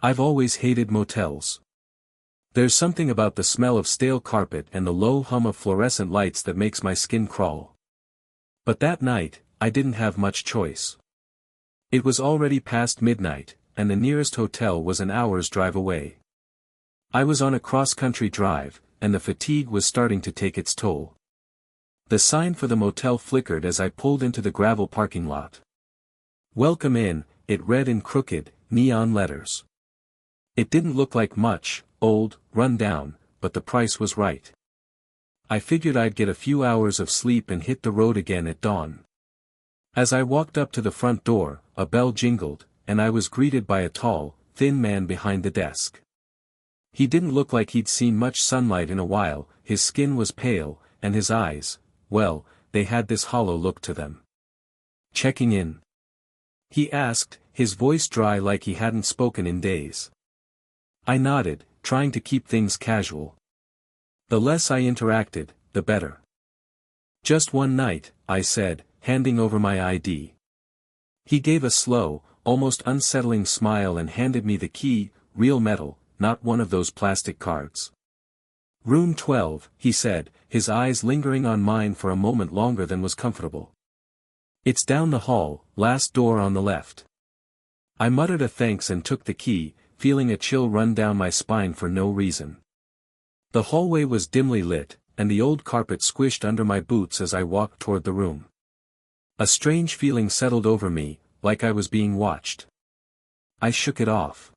I've always hated motels. There's something about the smell of stale carpet and the low hum of fluorescent lights that makes my skin crawl. But that night, I didn't have much choice. It was already past midnight, and the nearest hotel was an hour's drive away. I was on a cross-country drive, and the fatigue was starting to take its toll. The sign for the motel flickered as I pulled into the gravel parking lot. "Welcome in," it read in crooked, neon letters. It didn't look like much, old, run down, but the price was right. I figured I'd get a few hours of sleep and hit the road again at dawn. As I walked up to the front door, a bell jingled, and I was greeted by a tall, thin man behind the desk. He didn't look like he'd seen much sunlight in a while, his skin was pale, and his eyes, well, they had this hollow look to them. "Checking in?" he asked, his voice dry like he hadn't spoken in days. I nodded, trying to keep things casual. The less I interacted, the better. "Just one night," I said, handing over my ID. He gave a slow, almost unsettling smile and handed me the key, real metal, not one of those plastic cards. "Room 12, he said, his eyes lingering on mine for a moment longer than was comfortable. "It's down the hall, last door on the left." I muttered a thanks and took the key, feeling a chill run down my spine for no reason. The hallway was dimly lit, and the old carpet squished under my boots as I walked toward the room. A strange feeling settled over me, like I was being watched. I shook it off.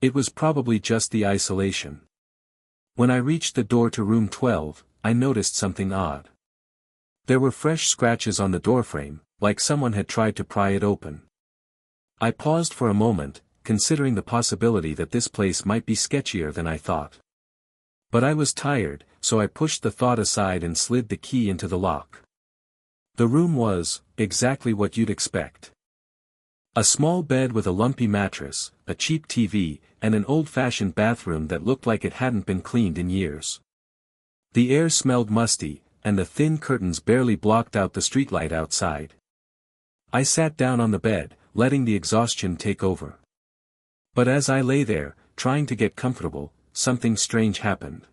It was probably just the isolation. When I reached the door to room 12, I noticed something odd. There were fresh scratches on the doorframe, like someone had tried to pry it open. I paused for a moment, considering the possibility that this place might be sketchier than I thought. But I was tired, so I pushed the thought aside and slid the key into the lock. The room was, exactly what you'd expect. A small bed with a lumpy mattress, a cheap TV, and an old-fashioned bathroom that looked like it hadn't been cleaned in years. The air smelled musty, and the thin curtains barely blocked out the streetlight outside. I sat down on the bed, letting the exhaustion take over. But as I lay there, trying to get comfortable, something strange happened.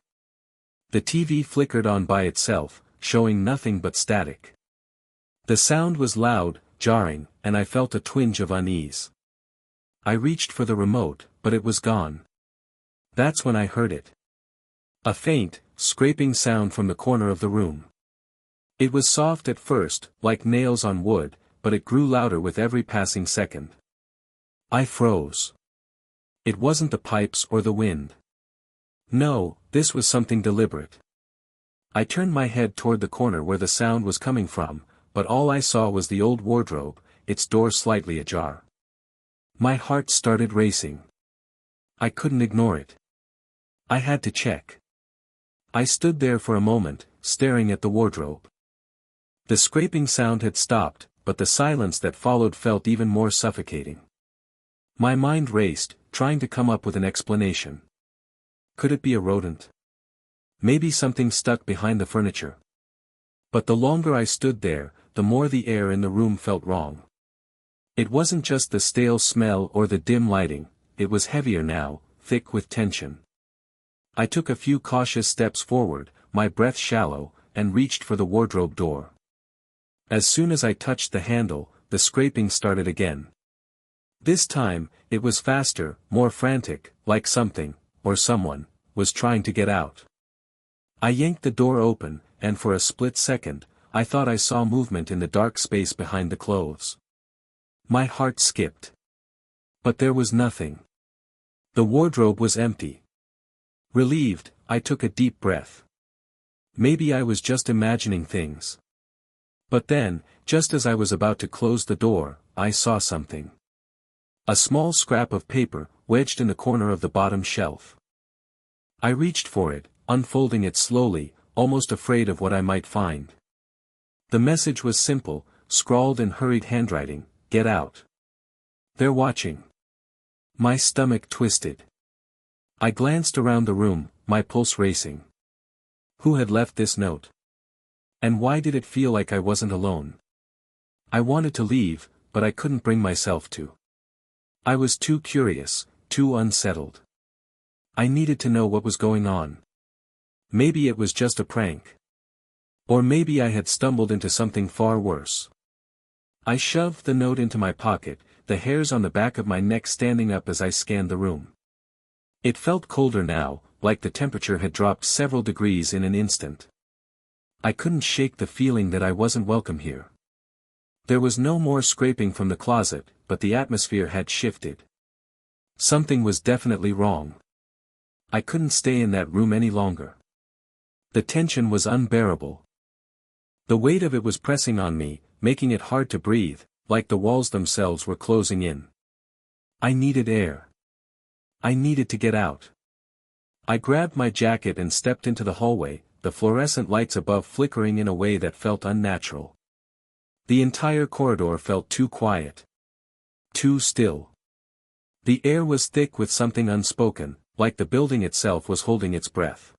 The TV flickered on by itself, showing nothing but static. The sound was loud, jarring, and I felt a twinge of unease. I reached for the remote, but it was gone. That's when I heard it. A faint, scraping sound from the corner of the room. It was soft at first, like nails on wood, but it grew louder with every passing second. I froze. It wasn't the pipes or the wind. No, this was something deliberate. I turned my head toward the corner where the sound was coming from, but all I saw was the old wardrobe, its door slightly ajar. My heart started racing. I couldn't ignore it. I had to check. I stood there for a moment, staring at the wardrobe. The scraping sound had stopped, but the silence that followed felt even more suffocating. My mind raced, trying to come up with an explanation. Could it be a rodent? Maybe something stuck behind the furniture. But the longer I stood there, the more the air in the room felt wrong. It wasn't just the stale smell or the dim lighting, it was heavier now, thick with tension. I took a few cautious steps forward, my breath shallow, and reached for the wardrobe door. As soon as I touched the handle, the scraping started again. This time, it was faster, more frantic, like something, or someone, was trying to get out. I yanked the door open, and for a split second, I thought I saw movement in the dark space behind the clothes. My heart skipped. But there was nothing. The wardrobe was empty. Relieved, I took a deep breath. Maybe I was just imagining things. But then, just as I was about to close the door, I saw something. A small scrap of paper, wedged in the corner of the bottom shelf. I reached for it, unfolding it slowly, almost afraid of what I might find. The message was simple, scrawled in hurried handwriting, "Get out. They're watching." My stomach twisted. I glanced around the room, my pulse racing. Who had left this note? And why did it feel like I wasn't alone? I wanted to leave, but I couldn't bring myself to. I was too curious, too unsettled. I needed to know what was going on. Maybe it was just a prank. Or maybe I had stumbled into something far worse. I shoved the note into my pocket, the hairs on the back of my neck standing up as I scanned the room. It felt colder now, like the temperature had dropped several degrees in an instant. I couldn't shake the feeling that I wasn't welcome here. There was no more scraping from the closet, but the atmosphere had shifted. Something was definitely wrong. I couldn't stay in that room any longer. The tension was unbearable. The weight of it was pressing on me, making it hard to breathe, like the walls themselves were closing in. I needed air. I needed to get out. I grabbed my jacket and stepped into the hallway, the fluorescent lights above flickering in a way that felt unnatural. The entire corridor felt too quiet. Too still. The air was thick with something unspoken, like the building itself was holding its breath.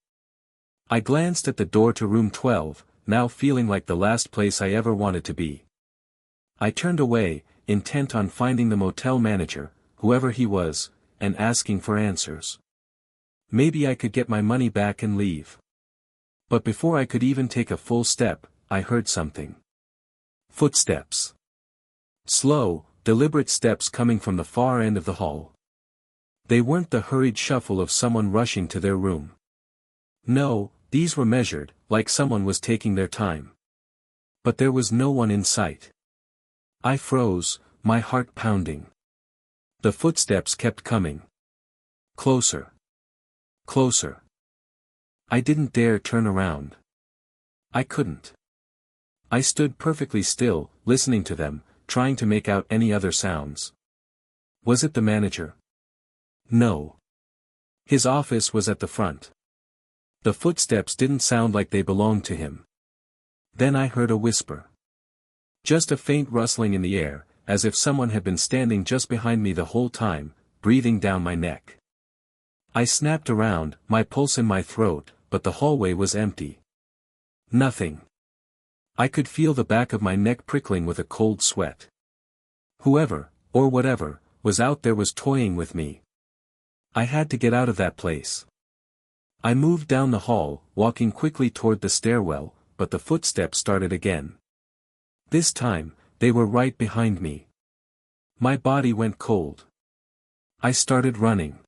I glanced at the door to room 12, now feeling like the last place I ever wanted to be. I turned away, intent on finding the motel manager, whoever he was, and asking for answers. Maybe I could get my money back and leave. But before I could even take a full step, I heard something. Footsteps. Slow, deliberate steps coming from the far end of the hall. They weren't the hurried shuffle of someone rushing to their room. No, these were measured, like someone was taking their time. But there was no one in sight. I froze, my heart pounding. The footsteps kept coming. Closer. Closer. I didn't dare turn around. I couldn't. I stood perfectly still, listening to them, trying to make out any other sounds. Was it the manager? No. His office was at the front. The footsteps didn't sound like they belonged to him. Then I heard a whisper. Just a faint rustling in the air, as if someone had been standing just behind me the whole time, breathing down my neck. I snapped around, my pulse in my throat, but the hallway was empty. Nothing. I could feel the back of my neck prickling with a cold sweat. Whoever, or whatever, was out there was toying with me. I had to get out of that place. I moved down the hall, walking quickly toward the stairwell, but the footsteps started again. This time, they were right behind me. My body went cold. I started running.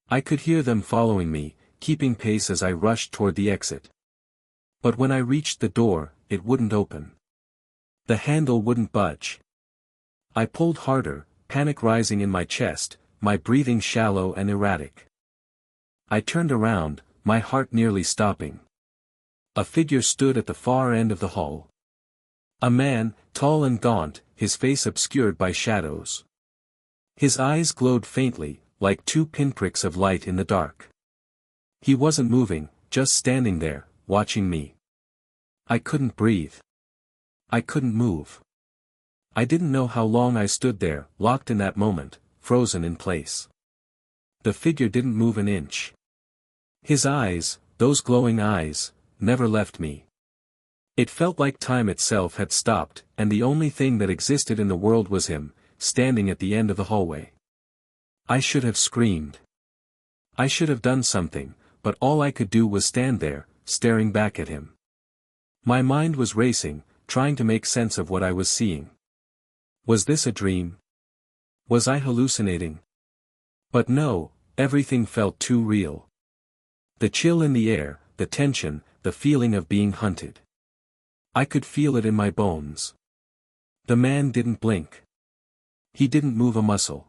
I could hear them following me, keeping pace as I rushed toward the exit. But when I reached the door, it wouldn't open. The handle wouldn't budge. I pulled harder, panic rising in my chest, my breathing shallow and erratic. I turned around, my heart nearly stopping. A figure stood at the far end of the hall. A man, tall and gaunt, his face obscured by shadows. His eyes glowed faintly, like two pinpricks of light in the dark. He wasn't moving, just standing there, watching me. I couldn't breathe. I couldn't move. I didn't know how long I stood there, locked in that moment, frozen in place. The figure didn't move an inch. His eyes, those glowing eyes, never left me. It felt like time itself had stopped, and the only thing that existed in the world was him, standing at the end of the hallway. I should have screamed. I should have done something, but all I could do was stand there, staring back at him. My mind was racing, trying to make sense of what I was seeing. Was this a dream? Was I hallucinating? But no, everything felt too real. The chill in the air, the tension, the feeling of being hunted. I could feel it in my bones. The man didn't blink. He didn't move a muscle.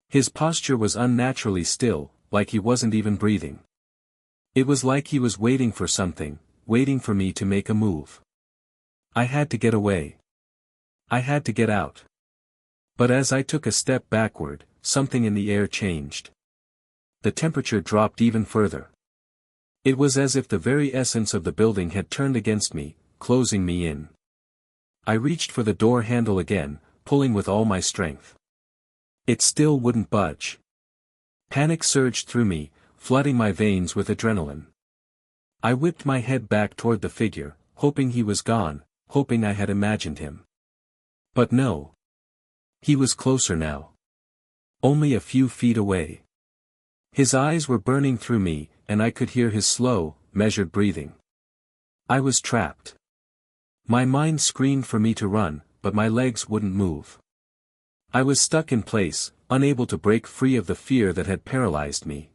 His posture was unnaturally still, like he wasn't even breathing. It was like he was waiting for something, waiting for me to make a move. I had to get away. I had to get out. But as I took a step backward, something in the air changed. The temperature dropped even further. It was as if the very essence of the building had turned against me, closing me in. I reached for the door handle again, pulling with all my strength. It still wouldn't budge. Panic surged through me, flooding my veins with adrenaline. I whipped my head back toward the figure, hoping he was gone, hoping I had imagined him. But no. He was closer now. Only a few feet away. His eyes were burning through me, and I could hear his slow, measured breathing. I was trapped. My mind screamed for me to run, but my legs wouldn't move. I was stuck in place, unable to break free of the fear that had paralyzed me.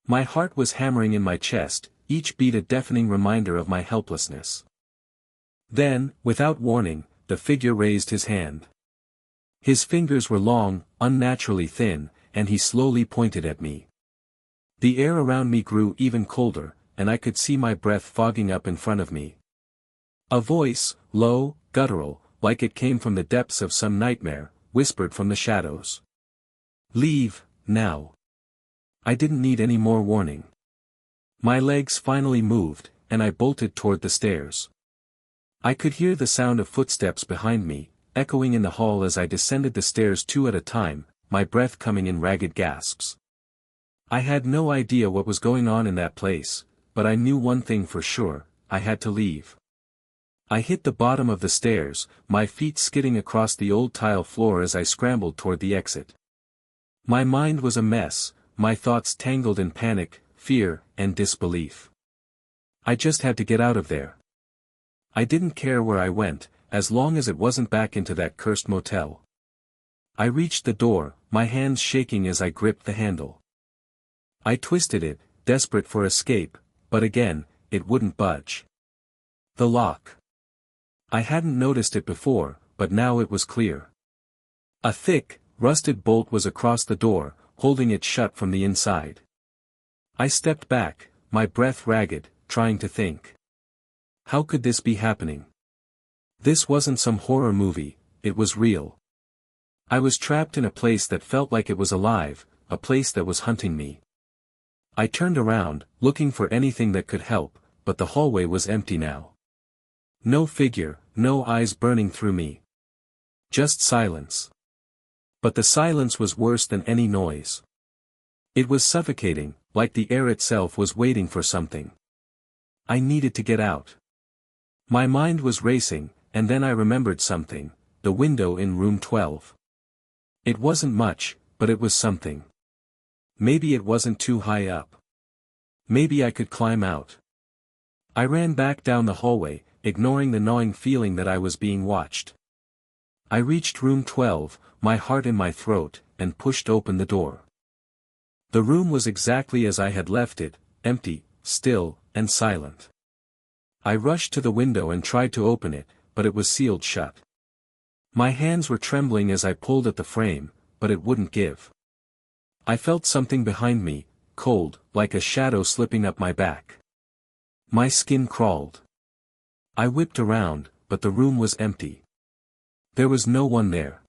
My heart was hammering in my chest, each beat a deafening reminder of my helplessness. Then, without warning, the figure raised his hand. His fingers were long, unnaturally thin, and he slowly pointed at me. The air around me grew even colder, and I could see my breath fogging up in front of me. A voice, low, guttural, like it came from the depths of some nightmare, whispered from the shadows. "Leave, now." I didn't need any more warning. My legs finally moved, and I bolted toward the stairs. I could hear the sound of footsteps behind me, echoing in the hall as I descended the stairs two at a time, my breath coming in ragged gasps. I had no idea what was going on in that place, but I knew one thing for sure: I had to leave. I hit the bottom of the stairs, my feet skidding across the old tile floor as I scrambled toward the exit. My mind was a mess, my thoughts tangled in panic, fear, and disbelief. I just had to get out of there. I didn't care where I went, as long as it wasn't back into that cursed motel. I reached the door, my hands shaking as I gripped the handle. I twisted it, desperate for escape, but again, it wouldn't budge. The lock. I hadn't noticed it before, but now it was clear. A thick, rusted bolt was across the door, holding it shut from the inside. I stepped back, my breath ragged, trying to think. How could this be happening? This wasn't some horror movie, it was real. I was trapped in a place that felt like it was alive, a place that was hunting me. I turned around, looking for anything that could help, but the hallway was empty now. No figure, no eyes burning through me. Just silence. But the silence was worse than any noise. It was suffocating, like the air itself was waiting for something. I needed to get out. My mind was racing, and then I remembered something: the window in room 12. It wasn't much, but it was something. Maybe it wasn't too high up. Maybe I could climb out. I ran back down the hallway, ignoring the gnawing feeling that I was being watched. I reached room 12, my heart in my throat, and pushed open the door. The room was exactly as I had left it, empty, still, and silent. I rushed to the window and tried to open it, but it was sealed shut. My hands were trembling as I pulled at the frame, but it wouldn't give. I felt something behind me, cold, like a shadow slipping up my back. My skin crawled. I whipped around, but the room was empty. There was no one there.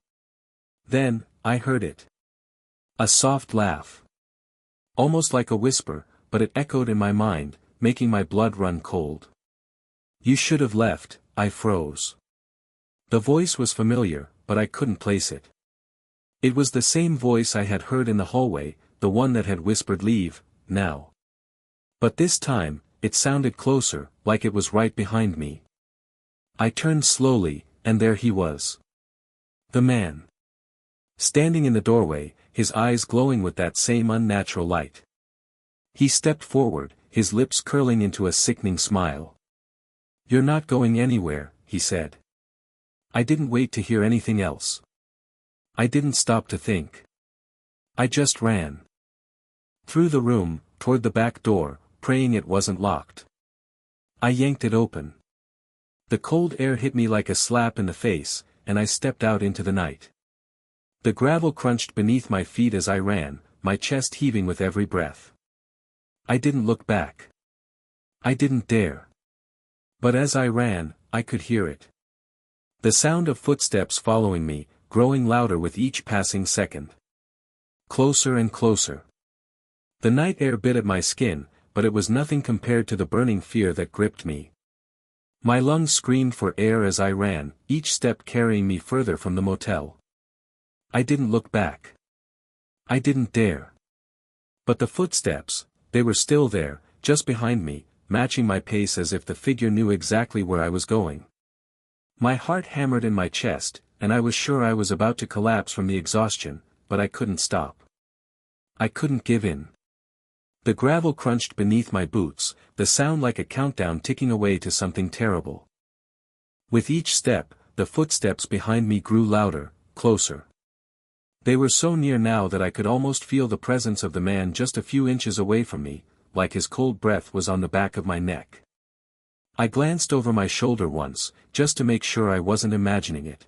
Then, I heard it. A soft laugh. Almost like a whisper, but it echoed in my mind, making my blood run cold. "You should have left," I froze. The voice was familiar, but I couldn't place it. It was the same voice I had heard in the hallway, the one that had whispered "leave, now." But this time, it sounded closer, like it was right behind me. I turned slowly, and there he was. The man. Standing in the doorway, his eyes glowing with that same unnatural light. He stepped forward, his lips curling into a sickening smile. "You're not going anywhere," he said. I didn't wait to hear anything else. I didn't stop to think. I just ran. Through the room, toward the back door, praying it wasn't locked. I yanked it open. The cold air hit me like a slap in the face, and I stepped out into the night. The gravel crunched beneath my feet as I ran, my chest heaving with every breath. I didn't look back. I didn't dare. But as I ran, I could hear it. The sound of footsteps following me, growing louder with each passing second. Closer and closer. The night air bit at my skin, but it was nothing compared to the burning fear that gripped me. My lungs screamed for air as I ran, each step carrying me further from the motel. I didn't look back. I didn't dare. But the footsteps, they were still there, just behind me, matching my pace as if the figure knew exactly where I was going. My heart hammered in my chest, and I was sure I was about to collapse from the exhaustion, but I couldn't stop. I couldn't give in. The gravel crunched beneath my boots, the sound like a countdown ticking away to something terrible. With each step, the footsteps behind me grew louder, closer. They were so near now that I could almost feel the presence of the man just a few inches away from me, like his cold breath was on the back of my neck. I glanced over my shoulder once, just to make sure I wasn't imagining it.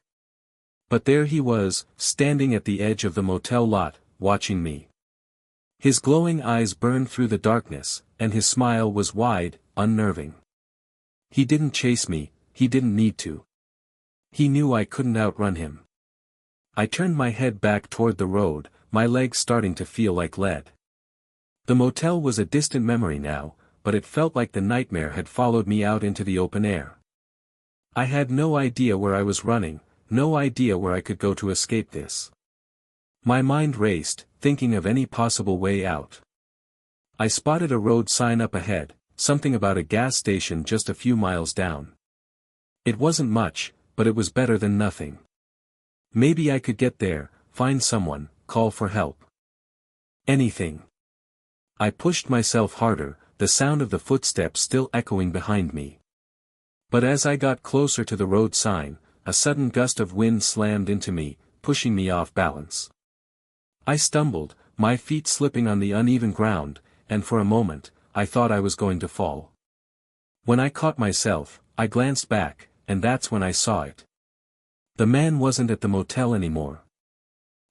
But there he was, standing at the edge of the motel lot, watching me. His glowing eyes burned through the darkness, and his smile was wide, unnerving. He didn't chase me, he didn't need to. He knew I couldn't outrun him. I turned my head back toward the road, my legs starting to feel like lead. The motel was a distant memory now, but it felt like the nightmare had followed me out into the open air. I had no idea where I was running, no idea where I could go to escape this. My mind raced, thinking of any possible way out. I spotted a road sign up ahead, something about a gas station just a few miles down. It wasn't much, but it was better than nothing. Maybe I could get there, find someone, call for help. Anything. I pushed myself harder, the sound of the footsteps still echoing behind me. But as I got closer to the road sign, a sudden gust of wind slammed into me, pushing me off balance. I stumbled, my feet slipping on the uneven ground, and for a moment, I thought I was going to fall. When I caught myself, I glanced back, and that's when I saw it. The man wasn't at the motel anymore.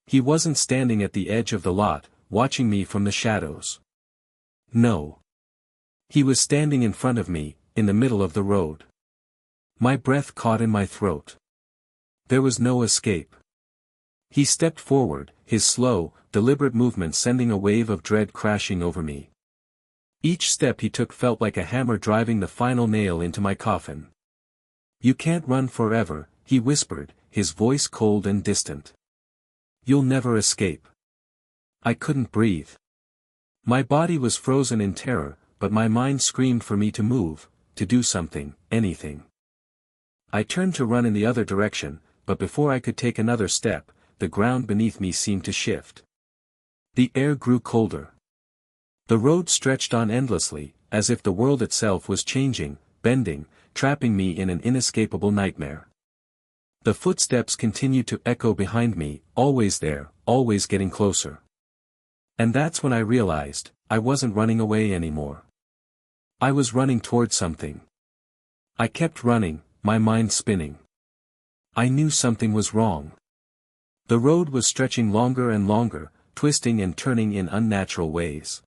He wasn't standing at the edge of the lot, watching me from the shadows. No. He was standing in front of me, in the middle of the road. My breath caught in my throat. There was no escape. He stepped forward, his slow, deliberate movement sending a wave of dread crashing over me. Each step he took felt like a hammer driving the final nail into my coffin. "You can't run forever," he whispered, his voice cold and distant. "You'll never escape." I couldn't breathe. My body was frozen in terror, but my mind screamed for me to move, to do something, anything. I turned to run in the other direction, but before I could take another step, the ground beneath me seemed to shift. The air grew colder. The road stretched on endlessly, as if the world itself was changing, bending, trapping me in an inescapable nightmare. The footsteps continued to echo behind me, always there, always getting closer. And that's when I realized, I wasn't running away anymore. I was running toward something. I kept running, my mind spinning. I knew something was wrong. The road was stretching longer and longer, twisting and turning in unnatural ways.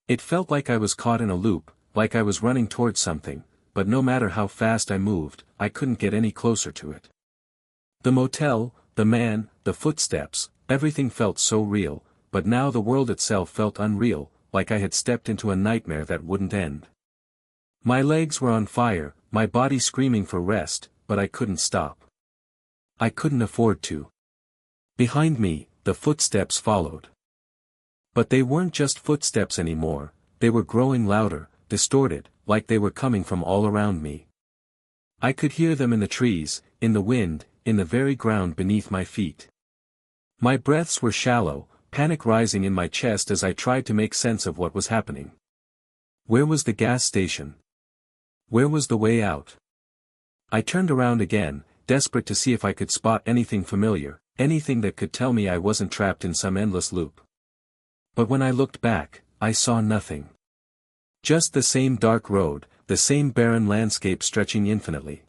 It felt like I was caught in a loop, like I was running towards something, but no matter how fast I moved, I couldn't get any closer to it. The motel, the man, the footsteps, everything felt so real, but now the world itself felt unreal, like I had stepped into a nightmare that wouldn't end. My legs were on fire, my body screaming for rest, but I couldn't stop. I couldn't afford to. Behind me, the footsteps followed. But they weren't just footsteps anymore, they were growing louder, distorted, like they were coming from all around me. I could hear them in the trees, in the wind, in the very ground beneath my feet. My breaths were shallow, panic rising in my chest as I tried to make sense of what was happening. Where was the gas station? Where was the way out? I turned around again, desperate to see if I could spot anything familiar, anything that could tell me I wasn't trapped in some endless loop. But when I looked back, I saw nothing. Just the same dark road, the same barren landscape stretching infinitely.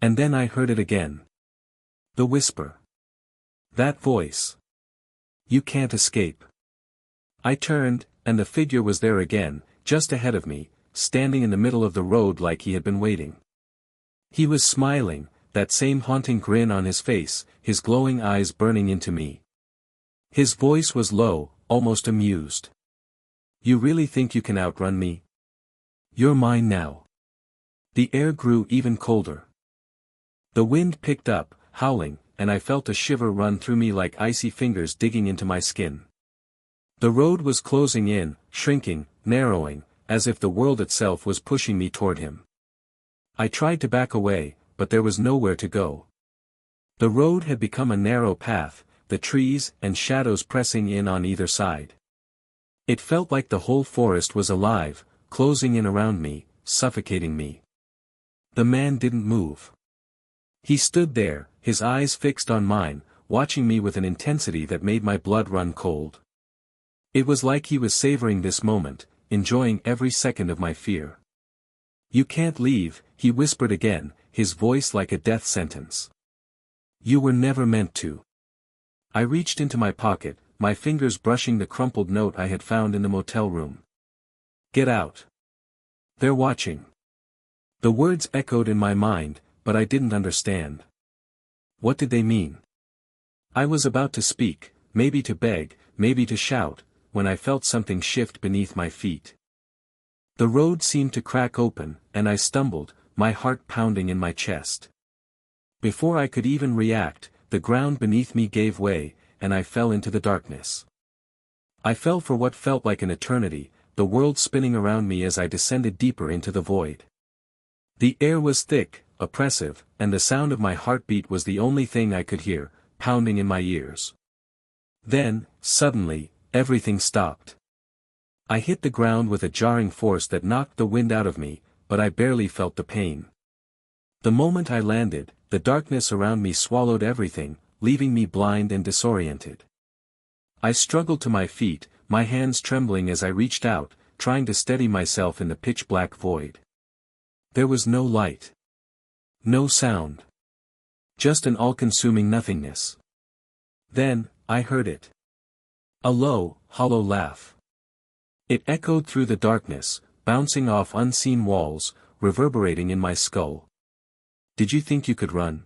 And then I heard it again. The whisper. That voice. "You can't escape." I turned, and the figure was there again, just ahead of me, standing in the middle of the road like he had been waiting. He was smiling, that same haunting grin on his face, his glowing eyes burning into me. His voice was low, almost amused. "You really think you can outrun me? You're mine now." The air grew even colder. The wind picked up, howling, and I felt a shiver run through me like icy fingers digging into my skin. The road was closing in, shrinking, narrowing, as if the world itself was pushing me toward him. I tried to back away, but there was nowhere to go. The road had become a narrow path, the trees and shadows pressing in on either side. It felt like the whole forest was alive, closing in around me, suffocating me. The man didn't move. He stood there, his eyes fixed on mine, watching me with an intensity that made my blood run cold. It was like he was savoring this moment, enjoying every second of my fear. "You can't leave," he whispered again, his voice like a death sentence. "You were never meant to." I reached into my pocket, my fingers brushing the crumpled note I had found in the motel room. "Get out. They're watching." The words echoed in my mind, but I didn't understand. What did they mean? I was about to speak, maybe to beg, maybe to shout, when I felt something shift beneath my feet. The road seemed to crack open, and I stumbled, my heart pounding in my chest. Before I could even react, the ground beneath me gave way, and I fell into the darkness. I fell for what felt like an eternity, the world spinning around me as I descended deeper into the void. The air was thick, oppressive, and the sound of my heartbeat was the only thing I could hear, pounding in my ears. Then, suddenly, everything stopped. I hit the ground with a jarring force that knocked the wind out of me, but I barely felt the pain. The moment I landed, the darkness around me swallowed everything, leaving me blind and disoriented. I struggled to my feet, my hands trembling as I reached out, trying to steady myself in the pitch-black void. There was no light. No sound. Just an all-consuming nothingness. Then, I heard it. A low, hollow laugh. It echoed through the darkness, bouncing off unseen walls, reverberating in my skull. "Did you think you could run?"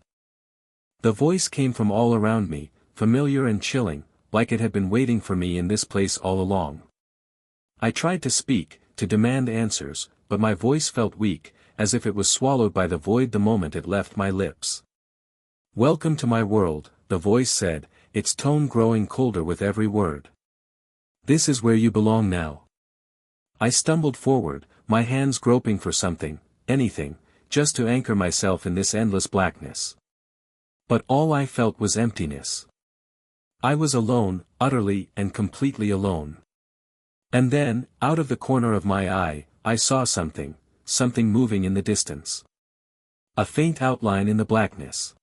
The voice came from all around me, familiar and chilling, like it had been waiting for me in this place all along. I tried to speak, to demand answers, but my voice felt weak, as if it was swallowed by the void the moment it left my lips. "Welcome to my world," the voice said, its tone growing colder with every word. "This is where you belong now." I stumbled forward, my hands groping for something, anything, just to anchor myself in this endless blackness. But all I felt was emptiness. I was alone, utterly and completely alone. And then, out of the corner of my eye, I saw something moving in the distance. A faint outline in the blackness.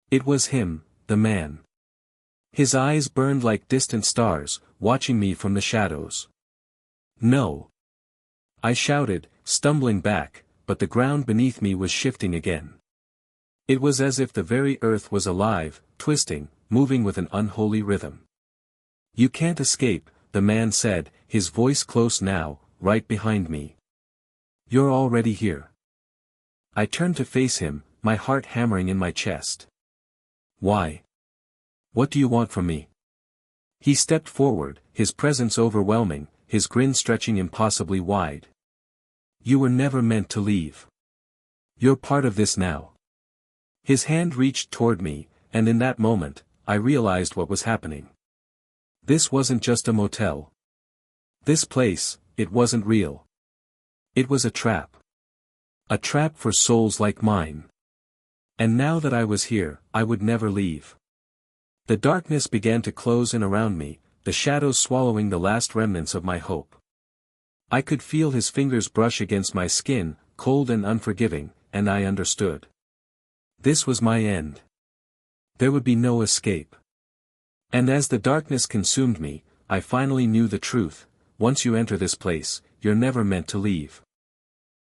It was him, the man. His eyes burned like distant stars, watching me from the shadows. "No!" I shouted, stumbling back, but the ground beneath me was shifting again. It was as if the very earth was alive, twisting, moving with an unholy rhythm. "You can't escape," the man said, his voice close now, right behind me. "You're already here." I turned to face him, my heart hammering in my chest. "Why? What do you want from me?" He stepped forward, his presence overwhelming, his grin stretching impossibly wide. "You were never meant to leave. You're part of this now." His hand reached toward me, and in that moment, I realized what was happening. This wasn't just a motel. This place, it wasn't real. It was a trap. A trap for souls like mine. And now that I was here, I would never leave. The darkness began to close in around me, the shadows swallowing the last remnants of my hope. I could feel his fingers brush against my skin, cold and unforgiving, and I understood. This was my end. There would be no escape. And as the darkness consumed me, I finally knew the truth: once you enter this place, you're never meant to leave.